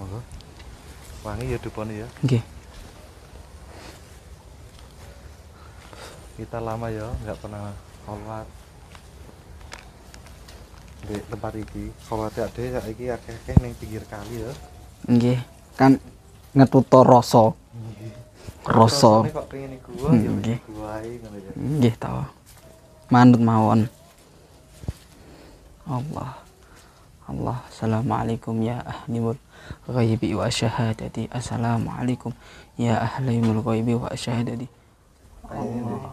Monggo. Wangi ya dupone ya. Nggih. Kita lama ya nggak pernah sholat di tempat iki. Sholatnya ade saiki akeh-akeh ning pinggir kali ya. Nggih. Kan ngetuto rasa. Rasa. Rasane kok pengen iku ya Nggih. iku wae ngono ya. Nggih ta. Manut mawon. Allah. Assalamualaikum ya ahlul ghaibi wa syahadati. Assalamualaikum ya ahlul ghaibi wa syahadati. Allah.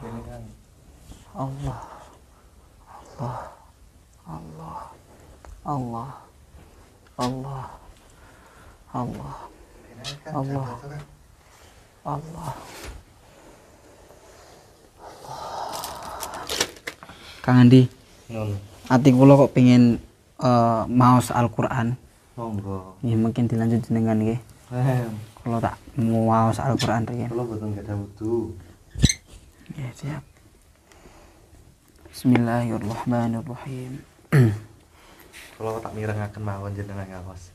Kang Andi, ati kula kok pengen maos Al-Qur'an. Monggo. Nggih, mungkin dilanjut jenengan nggih. Kula tak maos Al-Qur'an riyen. Kula boten gadah wudu. Ya, siap. Bismillahirrahmanirrahim. Kula tak mirengaken mawon jenengan ngawas.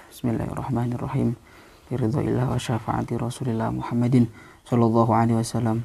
Bismillahirrahmanirrahim. Biridhaillah wa syafaati Rasulillah Muhammadin sallallahu alaihi wasallam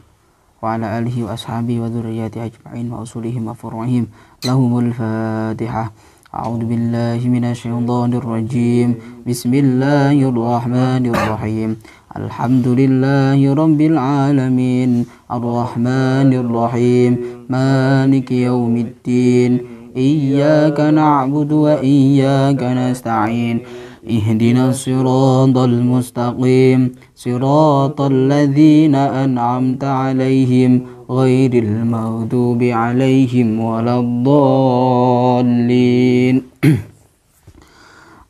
wa ala alihi wa ashabihi wa dzurriyyati ajma'in wa usulihim wa furu'ihim. Lahumul Fatihah. A'udzu billahi minasyaitonir rajim. Bismillahirrahmanirrahim. Alhamdulillahi rabbil alamin. Arrahmanir rahim. Maliki yaumiddin. Iyyaka na'budu wa iyyaka nasta'in. Ihdinas siratal mustaqim. Siratal ladzina an'amta 'alaihim ghairil maghdubi 'alaihim waladdallin.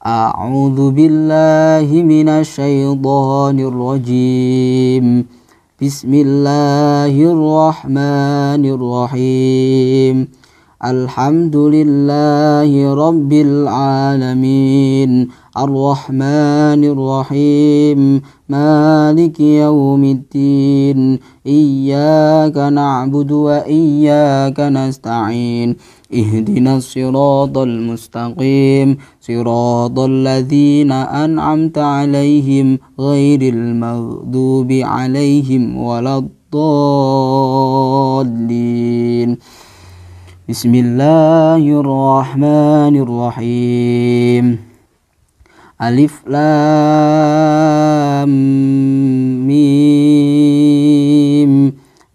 A'udzu billahi minasyaitonir rajim. Bismillahirrahmanirrahim. Alhamdulillahi rabbil alamin. Ar-Rahmanir Rahim. Maliki yaumiddin. Iyyaka na'budu wa iyyaka nasta'in. Ihdinas siratal mustaqim. Siratal ladzina an'amta 'alaihim ghairil maghdubi 'alaihim waladdallin. Bismillahirrahmanirrahim. Alif lam mim.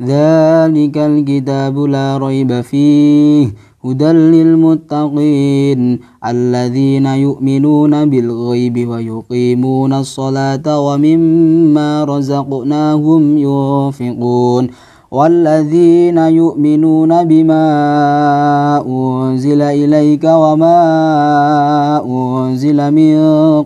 Dzalikal kitabu la raiba fihi hudal lil muttaqin alladzina yu'minuna bil ghaibi wa yuqimunas salata wa mimma razaqnahum yunfiqun. والذين يؤمنون بما أنزل إليك وما أنزل من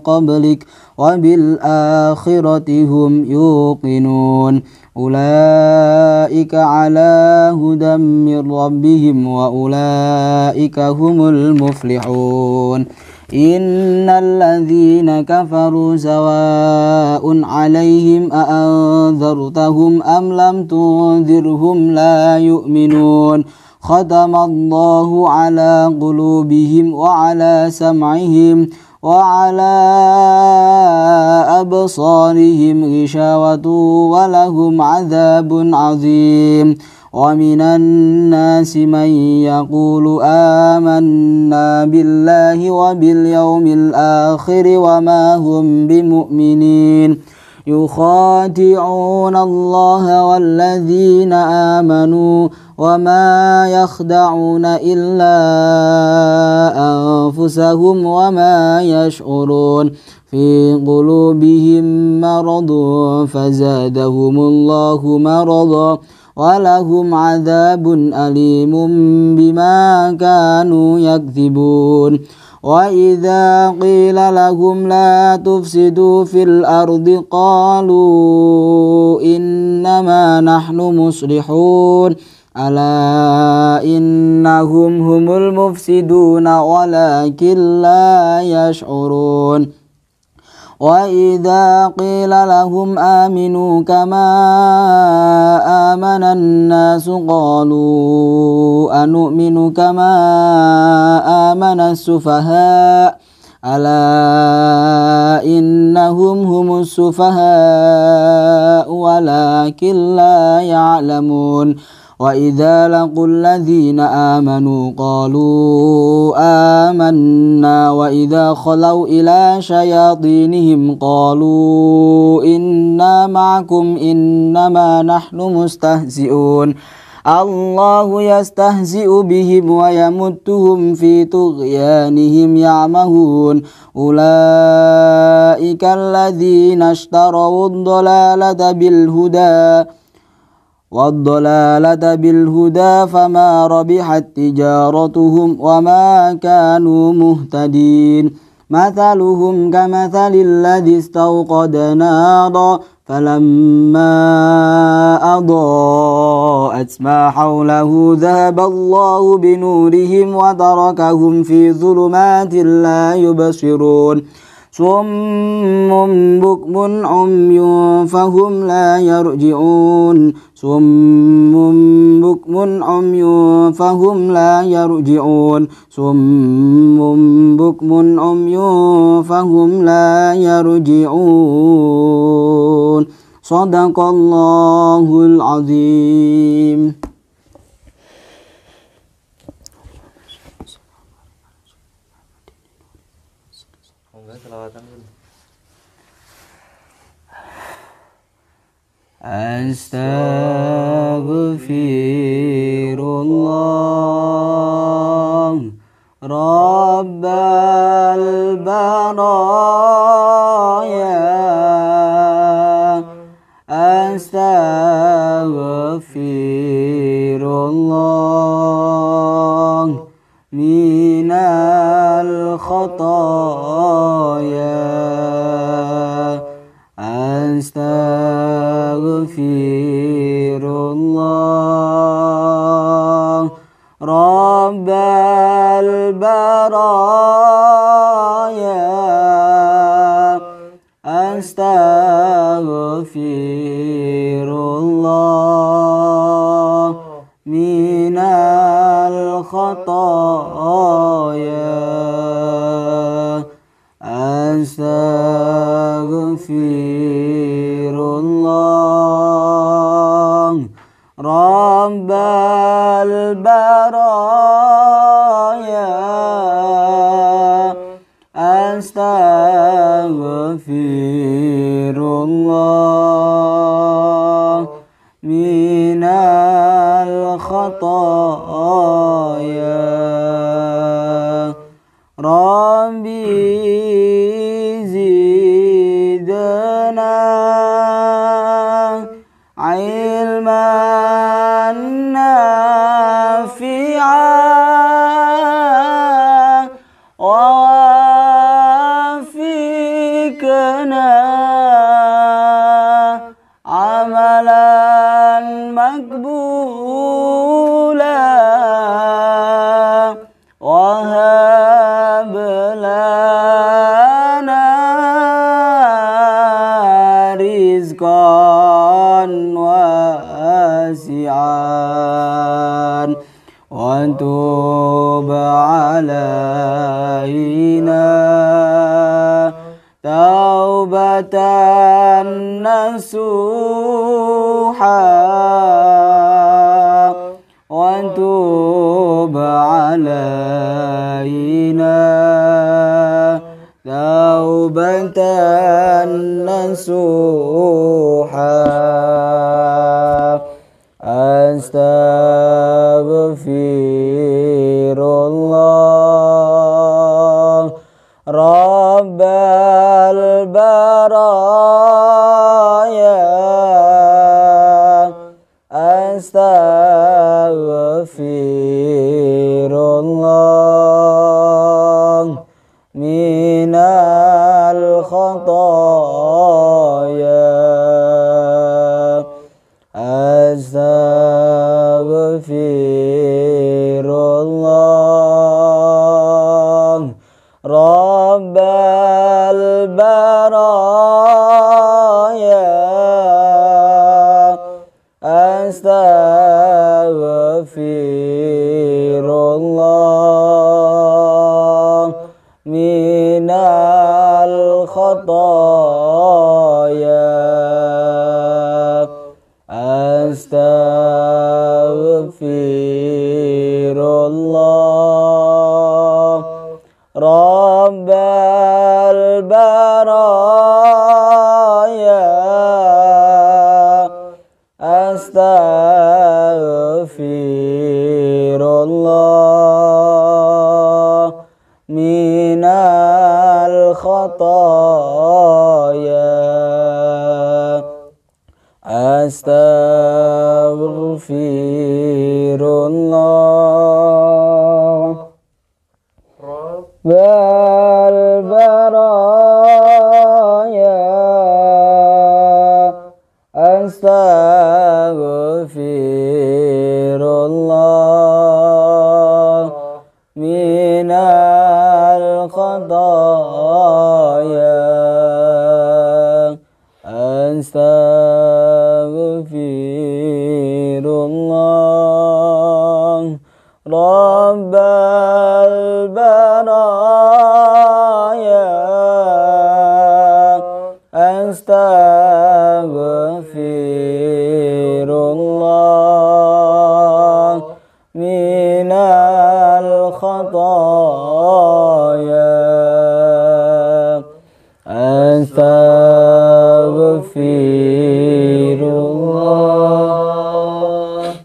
قبلك وبالآخرة هم يوقنون أولئك على هدى من ربهم وأولئك هم المفلحون إن الذين كفروا سواء عليهم أأنذرتهم أم لم تنذرهم لا يؤمنون ختم الله على قلوبهم وعلى سمعهم وعلى أبصارهم غشاوة ولهم عذاب عظيم ومن الناس من يقول آمنا بالله وباليوم الآخر وما هم بمؤمنين يخادعون الله والذين آمنوا وما يخدعون إلا أنفسهم وما يشعرون في قلوبهم مرض فزادهم الله مرضا ولهم عذاب أليم بما كانوا يكذبون وإذا قيل لهم لا تفسدوا في الأرض قالوا إنما نحن مصلحون ألا إنهم هم المفسدون ولكن لا يشعرون وإذا قيل لهم آمنوا كما آمن الناس قالوا أنؤمن كما آمن السفهاء ألا إنهم هم السفهاء ولكن لا يعلمون وإذا لقوا الذين آمنوا قالوا آمنا وإذا خلوا إلى شياطينهم قالوا إنا معكم إنما نحن مستهزئون الله يستهزئ بهم ويمدهم في طغيانهم يعمهون أولئك الذين اشتروا الضلالة بالهدى فما ربحت تجارتهم وما كانوا مهتدين مثلهم كمثل الذي استوقد نارا فلما أضاءت ما حوله ذهب الله بنورهم وتركهم في ظلمات لا يبصرون صم بكم عمي فهم لا يرجعون صم بكم عمي فهم لا يرجعون صم بكم عمي فهم لا يرجعون صدق الله العظيم. Astaghfirullah Rabbal baraya Astaghfirullah minal khataya Astaghfirullah Rabbal baraya Astaghfirullah minal khataya Astaghfirullah Rabbal baraya Astaghfirullah minal khataya Rabbi zidna ilman nafi'an wa wafiqna amalan makbula wa hab lana rizqan wasi'an wa tub alaina taubatan nasuha wa tub alaina taubatan nasuha Astaghfirullah Rabbal baraya Astaghfirullah minal khataya Astaghfirullah Rabbal baraya Astaghfirullah minal khotaya astaghfirullah rabbal baraya astaghfirullah minal khotaya astaghfirullah rabbal baraya astaghfirullah minal khotaya astaghfirullah rabbal baraya astaghfirullah minal khotaya astaghfirullah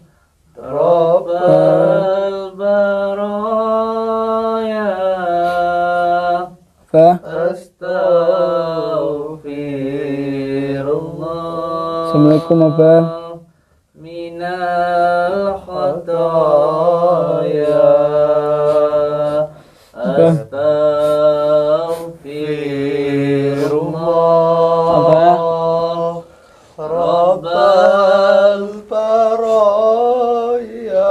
rabbal baraya astaghfirullah. Assalamualaikum Abah. Minal khotaya astaghfirullah rabbal baraya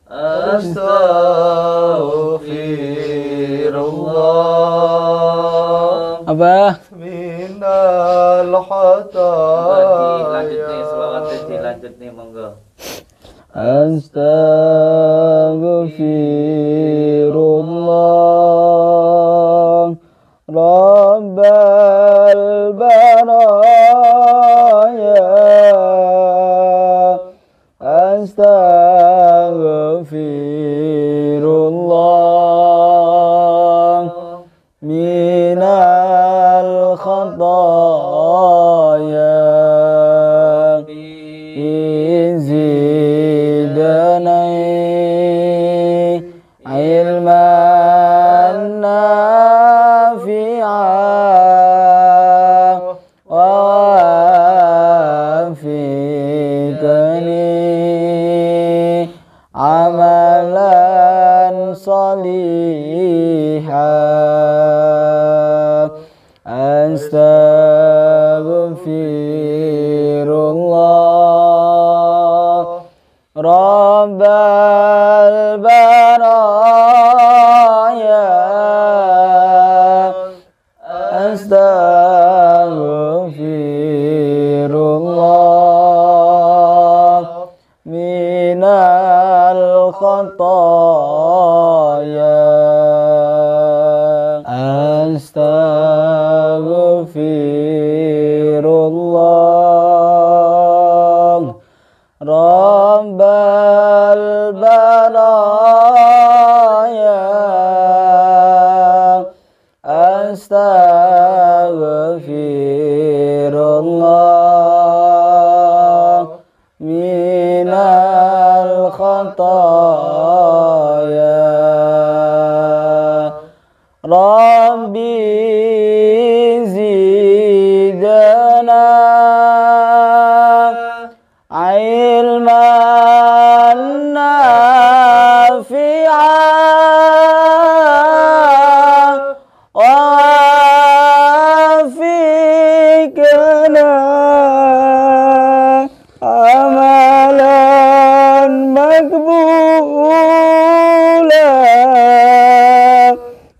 astaghfirullah minal khotaya. Lanjut nih monggo. Astaghfirullah rabbal baraya astaghfirullah minal khotaya zidani ilman nafi'an wa wafiqni amalan salihan astaghfirullah rabbal baraya astaghfirullah minal khotaya astaghfirullah rabbal baraya astaghfirullah minal khotaya rabbi zidna ilman nafi'an wa wafiqna amalan makbulan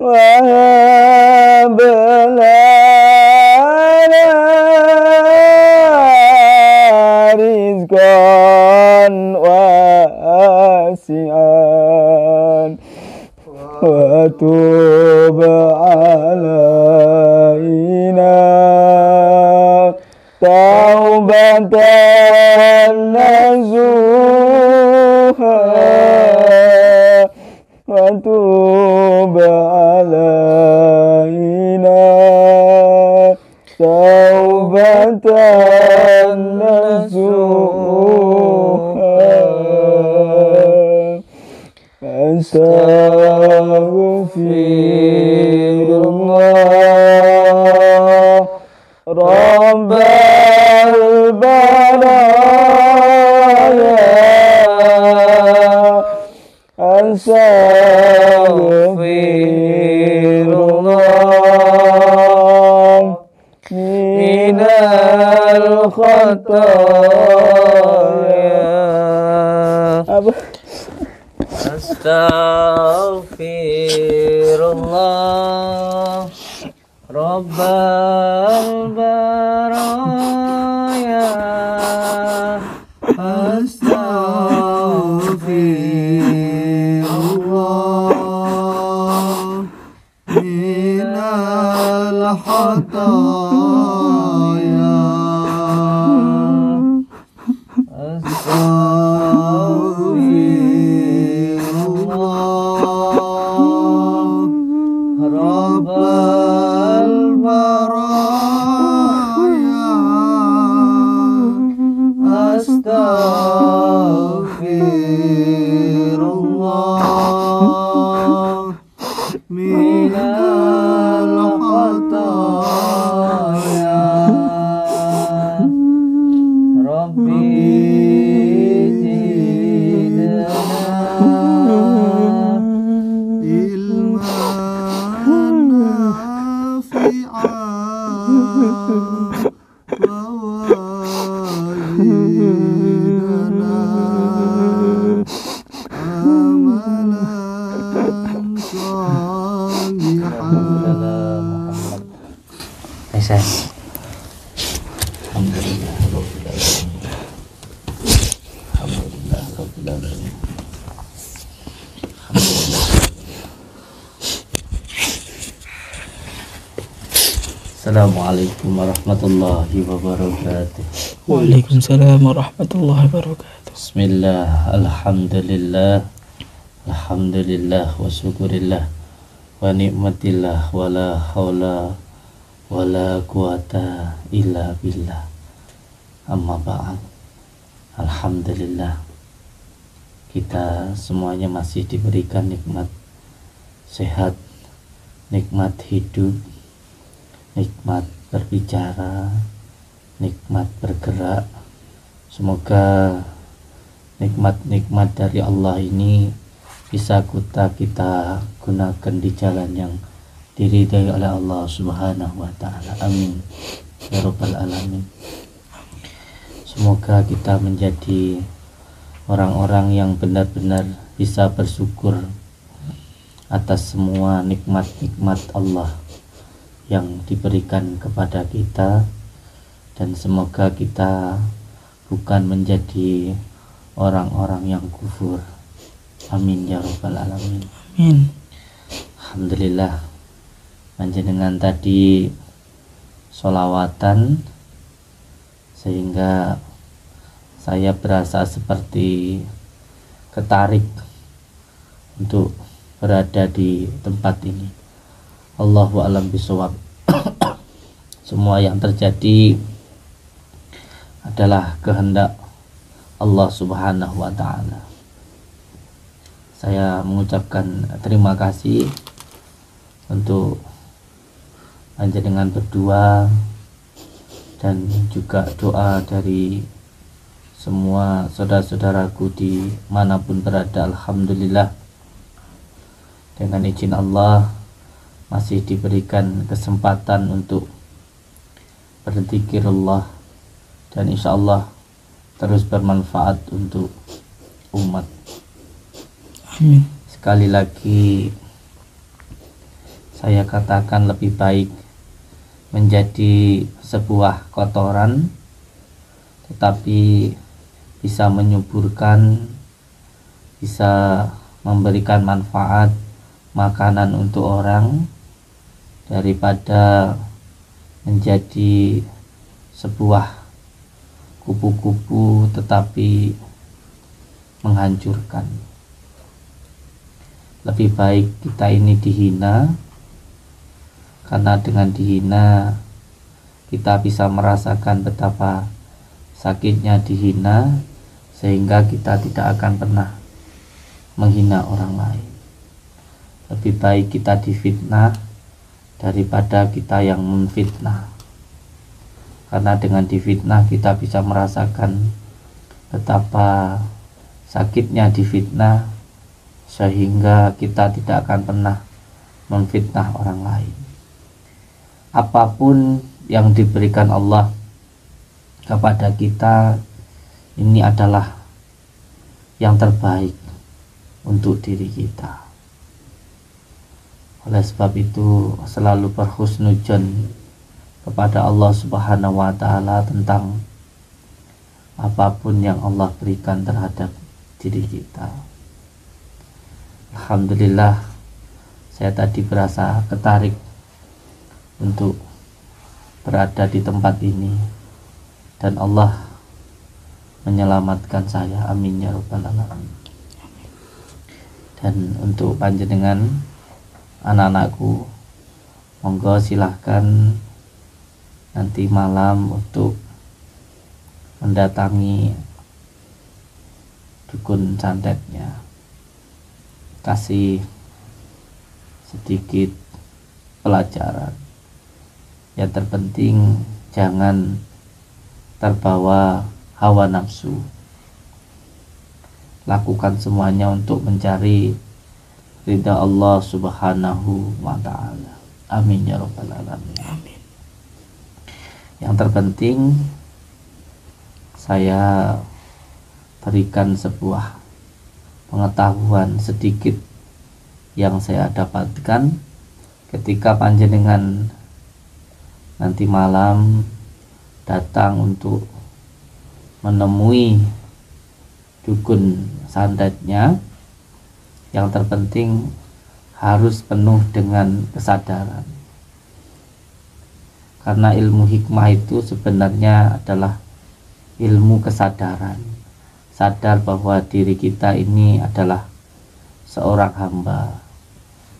wa hab lana rizqan wasi'an wa علينا توبة نصوحا وتوب علينا توبة نصوحا أستغفر الله رب البرايا أستغفر الله من الخطايا Astaghfirullah Rabbal baraya Astaghfirullah minal khataya Astaghfirullah minal khataya Rabbi zidna ilman nafi'an Assalamualaikum warahmatullahi wabarakatuh. Waalaikumsalam warahmatullahi wabarakatuh. Bismillah, alhamdulillah, alhamdulillah wa syukurillah wa ni'matillah wa la hawla wa la quwata illa billah. Amma ba'd. Alhamdulillah, kita semuanya masih diberikan nikmat sehat, nikmat hidup, nikmat berbicara, nikmat bergerak. Semoga nikmat-nikmat dari Allah ini bisa kita gunakan di jalan yang diridai oleh Allah Subhanahu wa ta'ala. Amin ya rabbal alamin. Semoga kita menjadi orang-orang yang benar-benar bisa bersyukur atas semua nikmat-nikmat Allah yang diberikan kepada kita, dan semoga kita bukan menjadi orang-orang yang kufur. Amin ya rabbal alamin. Amin. Alhamdulillah, panjenengan tadi sholawatan sehingga saya berasa seperti ketarik untuk berada di tempat ini. Allahu a'lam bishawab. Semua yang terjadi adalah kehendak Allah Subhanahu wa ta'ala. Saya mengucapkan terima kasih untuk panjenengan berdua dan juga doa dari semua saudara-saudaraku di manapun berada. Alhamdulillah, dengan izin Allah masih diberikan kesempatan untuk berzikirullah, dan insya Allah terus bermanfaat untuk umat. Amin. Sekali lagi saya katakan, lebih baik menjadi sebuah kotoran tetapi bisa menyuburkan, bisa memberikan manfaat makanan untuk orang daripada menjadi sebuah kupu-kupu tetapi menghancurkan. Lebih baik kita ini dihina, karena dengan dihina kita bisa merasakan betapa sakitnya dihina, sehingga kita tidak akan pernah menghina orang lain. Lebih baik kita difitnah daripada kita yang memfitnah, karena dengan difitnah kita bisa merasakan betapa sakitnya difitnah, sehingga kita tidak akan pernah memfitnah orang lain. Apapun yang diberikan Allah kepada kita, ini adalah yang terbaik untuk diri kita. Oleh sebab itu selalu berhusnudzon kepada Allah Subhanahu wa Ta'ala tentang apapun yang Allah berikan terhadap diri kita. Alhamdulillah, saya tadi berasa ketarik untuk berada di tempat ini, dan Allah menyelamatkan saya. Amin ya rabbal alamin. Dan untuk panjenengan anak-anakku, monggo silahkan nanti malam untuk mendatangi dukun santetnya, kasih sedikit pelajaran. Yang terpenting jangan terbawa hawa nafsu. Lakukan semuanya untuk mencari ridha Allah Subhanahu wa Ta'ala. Amin ya rabbal alamin. Amin. Yang terpenting saya berikan sebuah pengetahuan sedikit yang saya dapatkan ketika panjenengan nanti malam datang untuk menemui dukun santetnya. Yang terpenting harus penuh dengan kesadaran, karena ilmu hikmah itu sebenarnya adalah ilmu kesadaran. Sadar bahwa diri kita ini adalah seorang hamba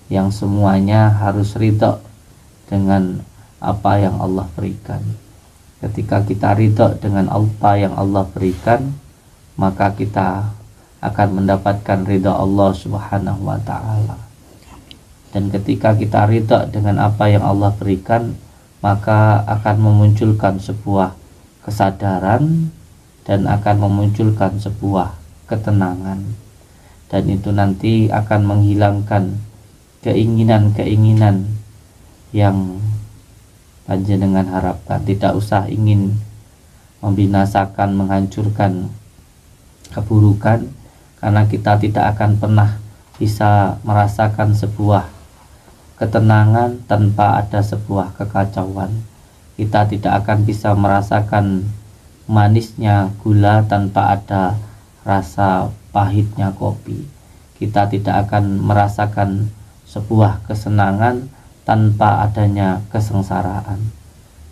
yang semuanya harus ridho dengan apa yang Allah berikan. Ketika kita ridho dengan apa yang Allah berikan, maka kita akan mendapatkan ridha Allah Subhanahu wa Ta'ala. Dan ketika kita ridha dengan apa yang Allah berikan, maka akan memunculkan sebuah kesadaran dan akan memunculkan sebuah ketenangan, dan itu nanti akan menghilangkan keinginan-keinginan yang panjenengan harapkan. Tidak usah ingin membinasakan, menghancurkan keburukan, karena kita tidak akan pernah bisa merasakan sebuah ketenangan tanpa ada sebuah kekacauan. Kita tidak akan bisa merasakan manisnya gula tanpa ada rasa pahitnya kopi. Kita tidak akan merasakan sebuah kesenangan tanpa adanya kesengsaraan.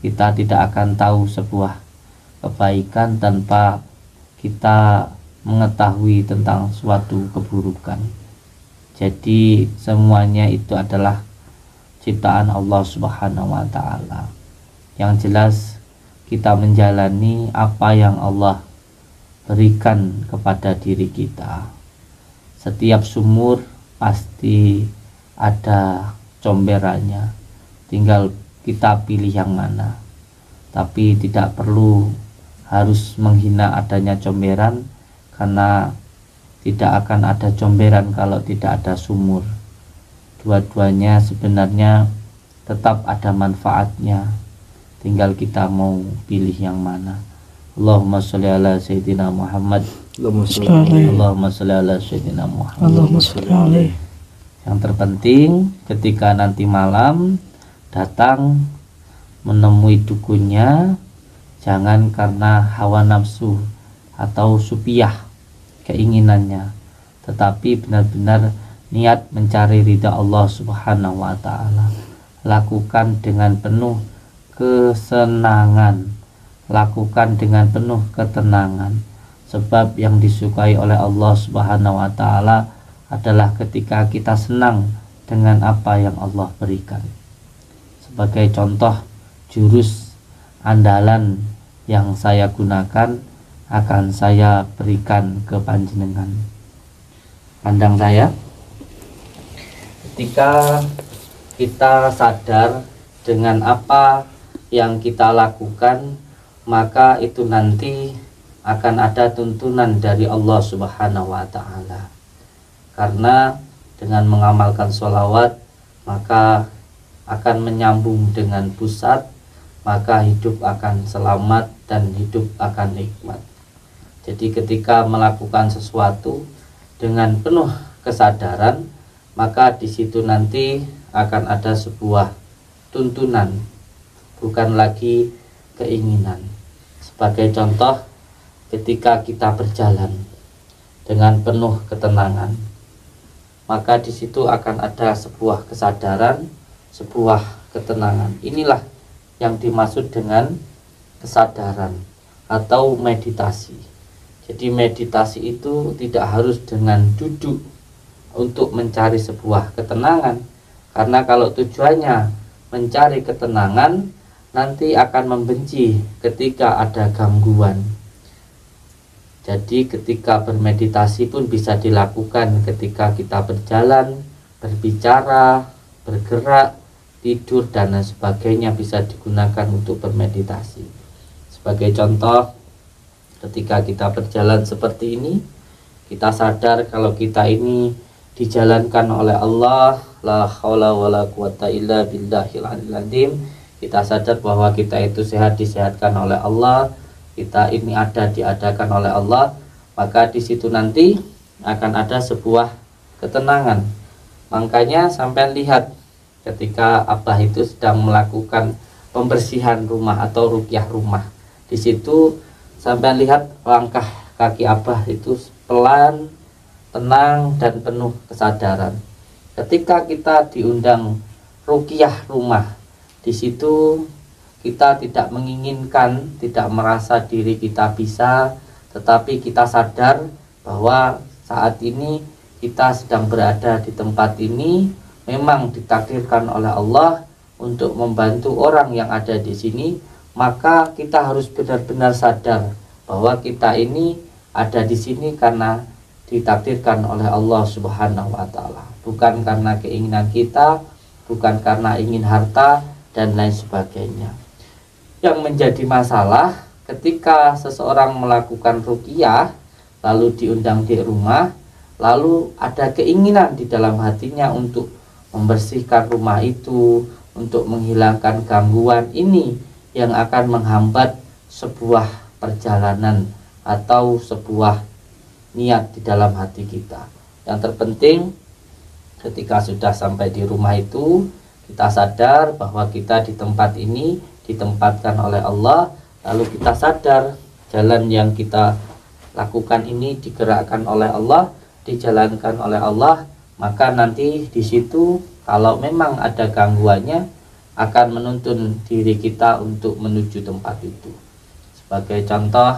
Kita tidak akan tahu sebuah kebaikan tanpa kita mengetahui tentang suatu keburukan. Jadi semuanya itu adalah ciptaan Allah Subhanahu wa Ta'ala. Yang jelas kita menjalani apa yang Allah berikan kepada diri kita. Setiap sumur pasti ada comberannya, tinggal kita pilih yang mana. Tapi tidak perlu harus menghina adanya comberan, karena tidak akan ada comberan kalau tidak ada sumur. Dua-duanya sebenarnya tetap ada manfaatnya, tinggal kita mau pilih yang mana. Allahumma sholli ala sayyidina Muhammad. Allahumma sholli ala sayyidina Muhammad. Allahumma sholli alaihi. Yang terpenting ketika nanti malam datang menemui dukunnya, jangan karena hawa nafsu atau supiah keinginannya, tetapi benar-benar niat mencari ridha Allah Subhanahu wa ta'ala. Lakukan dengan penuh kesenangan, lakukan dengan penuh ketenangan, sebab yang disukai oleh Allah Subhanahu wa ta'ala adalah ketika kita senang dengan apa yang Allah berikan. Sebagai contoh, jurus andalan yang saya gunakan akan saya berikan ke panjenengan. Pandang saya, ketika kita sadar dengan apa yang kita lakukan, maka itu nanti akan ada tuntunan dari Allah Subhanahu wa ta'ala. Karena dengan mengamalkan sholawat, maka akan menyambung dengan pusat, maka hidup akan selamat dan hidup akan nikmat. Jadi ketika melakukan sesuatu dengan penuh kesadaran, maka di situ nanti akan ada sebuah tuntunan, bukan lagi keinginan. Sebagai contoh, ketika kita berjalan dengan penuh ketenangan, maka di situ akan ada sebuah kesadaran, sebuah ketenangan. Inilah yang dimaksud dengan kesadaran atau meditasi. Jadi meditasi itu tidak harus dengan duduk untuk mencari sebuah ketenangan, karena kalau tujuannya mencari ketenangan, nanti akan membenci ketika ada gangguan. Jadi ketika bermeditasi pun bisa dilakukan ketika kita berjalan, berbicara, bergerak, tidur, dan lain sebagainya bisa digunakan untuk bermeditasi. Sebagai contoh, ketika kita berjalan seperti ini, kita sadar kalau kita ini dijalankan oleh Allah, la haula wala quwata illa billahil aliyil azim. Kita sadar bahwa kita itu sehat disehatkan oleh Allah, kita ini diadakan oleh Allah, maka di situ nanti akan ada sebuah ketenangan. Makanya sampai lihat ketika Abah itu sedang melakukan pembersihan rumah atau ruqyah rumah, di situ sampai lihat langkah kaki Abah itu pelan, tenang, dan penuh kesadaran. Ketika kita diundang ruqyah rumah, di situ kita tidak menginginkan, tidak merasa diri kita bisa, tetapi kita sadar bahwa saat ini kita sedang berada di tempat ini memang ditakdirkan oleh Allah untuk membantu orang yang ada di sini. Maka kita harus benar-benar sadar bahwa kita ini ada di sini karena ditakdirkan oleh Allah Subhanahu wa ta'ala, bukan karena keinginan kita, bukan karena ingin harta dan lain sebagainya. Yang menjadi masalah ketika seseorang melakukan ruqyah lalu diundang di rumah, lalu ada keinginan di dalam hatinya untuk membersihkan rumah itu, untuk menghilangkan gangguan, ini yang akan menghambat sebuah perjalanan atau sebuah niat di dalam hati kita. Yang terpenting ketika sudah sampai di rumah itu, kita sadar bahwa kita di tempat ini ditempatkan oleh Allah, lalu kita sadar jalan yang kita lakukan ini digerakkan oleh Allah, dijalankan oleh Allah, maka nanti di situ kalau memang ada gangguannya akan menuntun diri kita untuk menuju tempat itu. Sebagai contoh,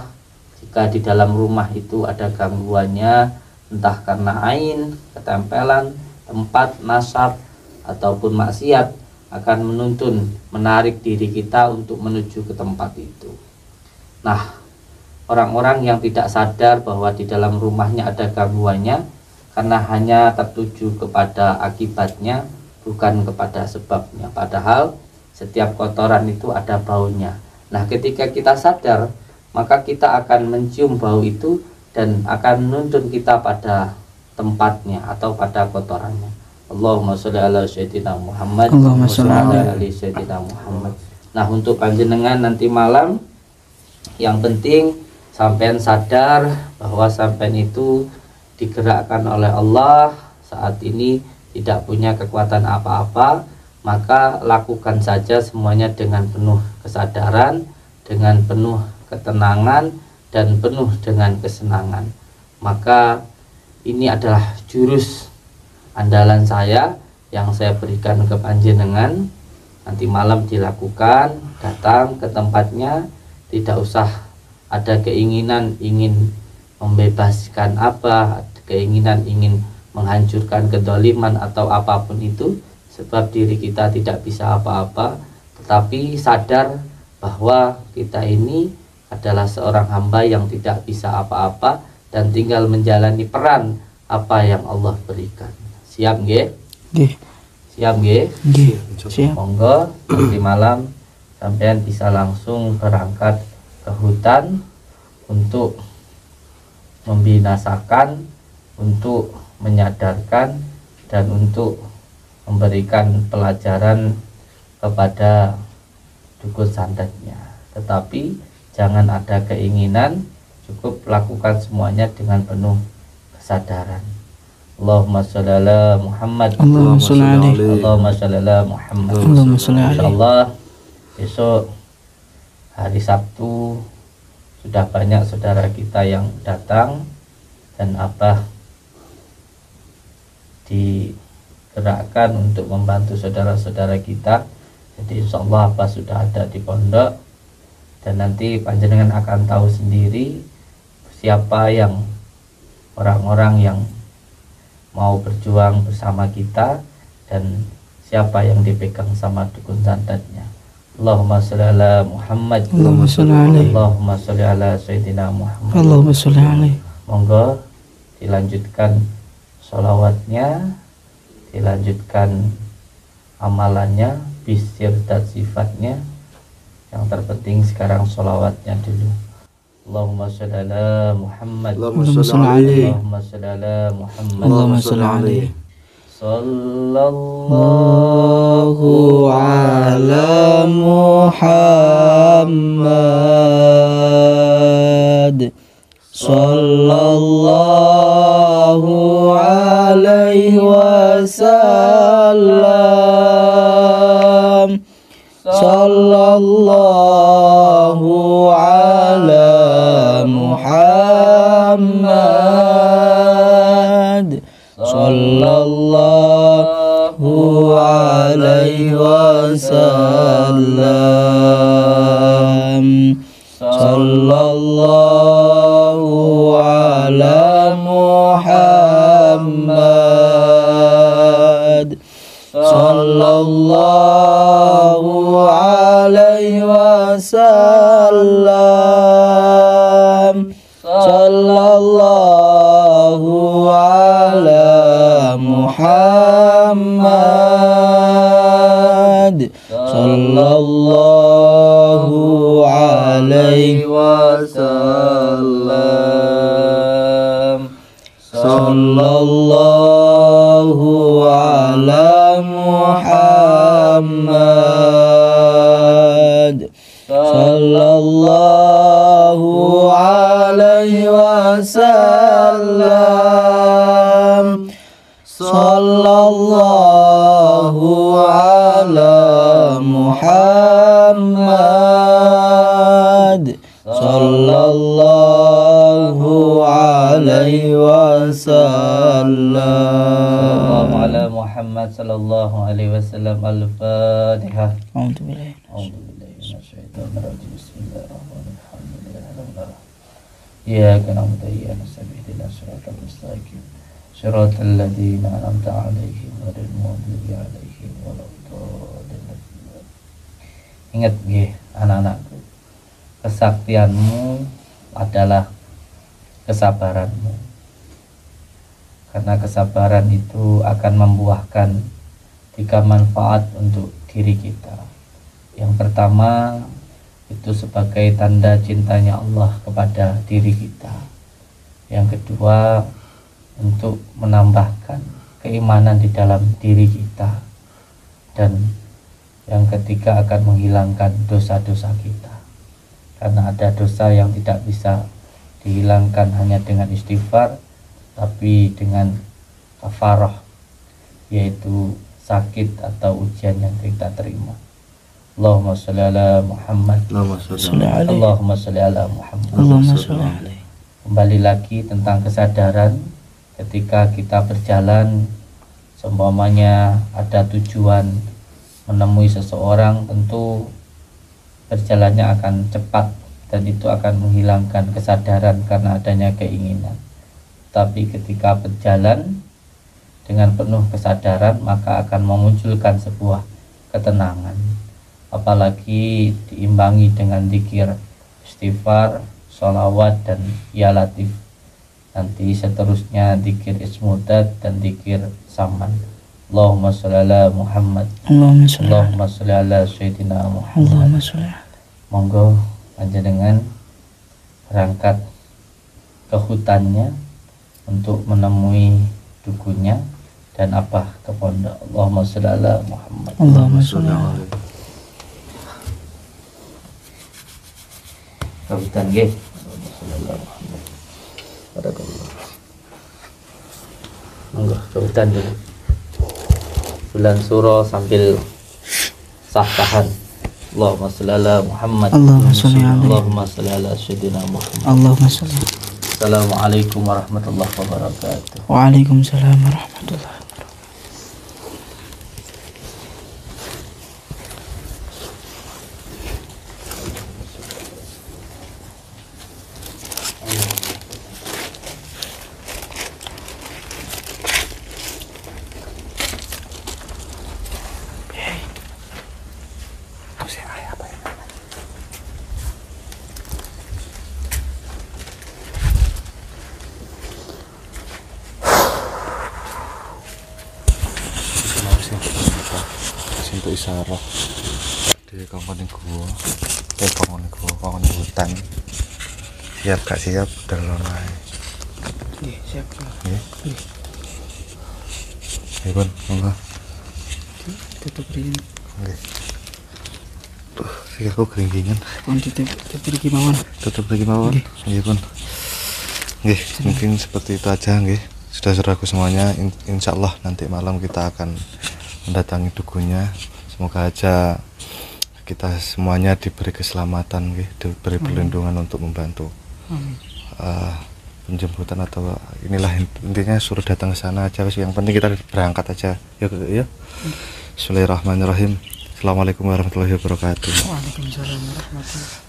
jika di dalam rumah itu ada gangguannya, entah karena ain, ketempelan, tempat, nasab, ataupun maksiat, akan menuntun, menarik diri kita untuk menuju ke tempat itu. Nah, orang-orang yang tidak sadar bahwa di dalam rumahnya ada gangguannya, karena hanya tertuju kepada akibatnya, bukan kepada sebabnya. Padahal setiap kotoran itu ada baunya. Nah, ketika kita sadar, maka kita akan mencium bau itu dan akan menuntun kita pada tempatnya atau pada kotorannya. Allahumma sholli ala sayyidina Muhammad. Allahumma sholli ala sayyidina Muhammad. Nah, untuk panjenengan nanti malam, yang penting sampean sadar bahwa sampean itu digerakkan oleh Allah, saat ini tidak punya kekuatan apa-apa, maka lakukan saja semuanya dengan penuh kesadaran, dengan penuh ketenangan, dan penuh dengan kesenangan. Maka ini adalah jurus andalan saya yang saya berikan ke panjenengan. Nanti malam dilakukan, datang ke tempatnya, tidak usah ada keinginan ingin membebaskan apa, keinginan ingin menghancurkan kedoliman atau apapun itu, sebab diri kita tidak bisa apa-apa, tetapi sadar bahwa kita ini adalah seorang hamba yang tidak bisa apa-apa dan tinggal menjalani peran apa yang Allah berikan. Siap nggih? Nggih. Siap nggih? Nggih. Siap. Monggo nanti malam sampean bisa langsung berangkat ke hutan untuk membinasakan, untuk menyadarkan, dan untuk memberikan pelajaran kepada dukun santetnya. Tetapi jangan ada keinginan, cukup lakukan semuanya dengan penuh kesadaran. Allahumma sholli ala Muhammad. Allahumma sholli alaihi. Allahumma sholli ala Muhammad. Allahumma sholli alaihi. Insyaallah besok hari Sabtu sudah banyak saudara kita yang datang, dan Abah digerakkan untuk membantu saudara-saudara kita. Jadi insya Allah Abah sudah ada di pondok, dan nanti panjenengan akan tahu sendiri siapa yang orang-orang yang mau berjuang bersama kita dan siapa yang dipegang sama dukun santetnya. Allahumma sholli ala Muhammad. Allahumma sholli alaihi. Allahumma sholli ala Sayyidina Muhammad. Allahumma sholli alaihi. Monggo dilanjutkan sholawatnya, dilanjutkan amalannya, bisir dan sifatnya. Yang terpenting sekarang sholawatnya dulu. Allahumma sholli ala Muhammad. Allahumma sholli alaihi. Allahumma sholli ala Muhammad. Allahumma sholli alaihi. Sallallahu ala Muhammad. Sallallahu alaihi wasallam. Sallallahu ala Muhammad. Sallallahu alaihi wasallam. Sallallahu ala Muhammad. Sallallahu alaihi wasallam. Sallallahu ala Muhammad. Sallallahu alaihi wasallam. Sallallahu ala Muhammad. Sallallahu alaihi wasallam. Sallallahu ala Muhammad. Sallallahu alaihi wasallam. Sallallahu ala Muhammad sallallahu alaihi wasallam. Al-Fatihah. A'udzu billahi. Iyyaka na'budu wa iyyaka nasta'in ihdinas siratal mustaqim siratal ladzina an'amta 'alaihim ghairil maghdubi 'alaihim waladdallin. Ingat nggih anak-anakku, kesaktianmu adalah kesabaranmu, karena kesabaran itu akan membuahkan 3 manfaat untuk diri kita. Yang pertama itu sebagai tanda cintanya Allah kepada diri kita. Yang kedua, untuk menambahkan keimanan di dalam diri kita. Dan yang ketiga, akan menghilangkan dosa-dosa kita. Karena ada dosa yang tidak bisa dihilangkan hanya dengan istighfar, tapi dengan kafarah, yaitu sakit atau ujian yang kita terima. Allahumma sholli ala Muhammad. Allahumma sholli ala Muhammad. Allahumma sholli alaihi. Kembali lagi tentang kesadaran ketika kita berjalan Seumpamanya ada tujuan menemui seseorang, tentu berjalannya akan cepat dan itu akan menghilangkan kesadaran karena adanya keinginan. Tapi ketika berjalan dengan penuh kesadaran, maka akan memunculkan sebuah ketenangan. Apalagi diimbangi dengan zikir, istighfar, sholawat, dan ya latif. Nanti seterusnya zikir ismudat dan zikir saman. Allahumma sholli ala Muhammad, Allahumma sholli ala Sayyidina Muhammad. Monggo panjenengan berangkat ke hutannya untuk menemui dukunya dan apa ke pondok. Allahumma sholli ala Muhammad, Allahumma sholli ala ke hutan nggih. Allahumma sholli ala Muhammad. Barakallah. Monggo ke hutan dulu. Bulan Suro sambil sah-sahan. Allahumma sholli ala Muhammad, Allahumma sholli ala Allahumma sholli ala Sayyidina Muhammad. Allahumma sholli. Assalamualaikum warahmatullahi wabarakatuh. Waalaikumsalam warahmatullahi wabarakatuh. Untuk isyarat di kongkong gua, kongkong hutan. Siap gak siap delon ae. Nggih, siap. Nggih. Nggih, Pun, monggo. Tutup ringin. Nggih. Tuh, sikilku keringkingan. Pun tutup iki mawon. Tutup lagi mawon. Nggih, Pun. Nggih, mungkin seperti itu aja nggih. Saudara-saudaraku semuanya, insyaallah nanti malam kita akan mendatangi dukunya. Semoga aja kita semuanya diberi keselamatan, diberi perlindungan untuk membantu penjemputan atau inilah intinya suruh datang ke sana aja. Yang penting kita berangkat aja. Ya. Bismillahirrahmanirrahim. Assalamualaikum warahmatullahi wabarakatuh. Waalaikumsalam warahmatullahi wabarakatuh.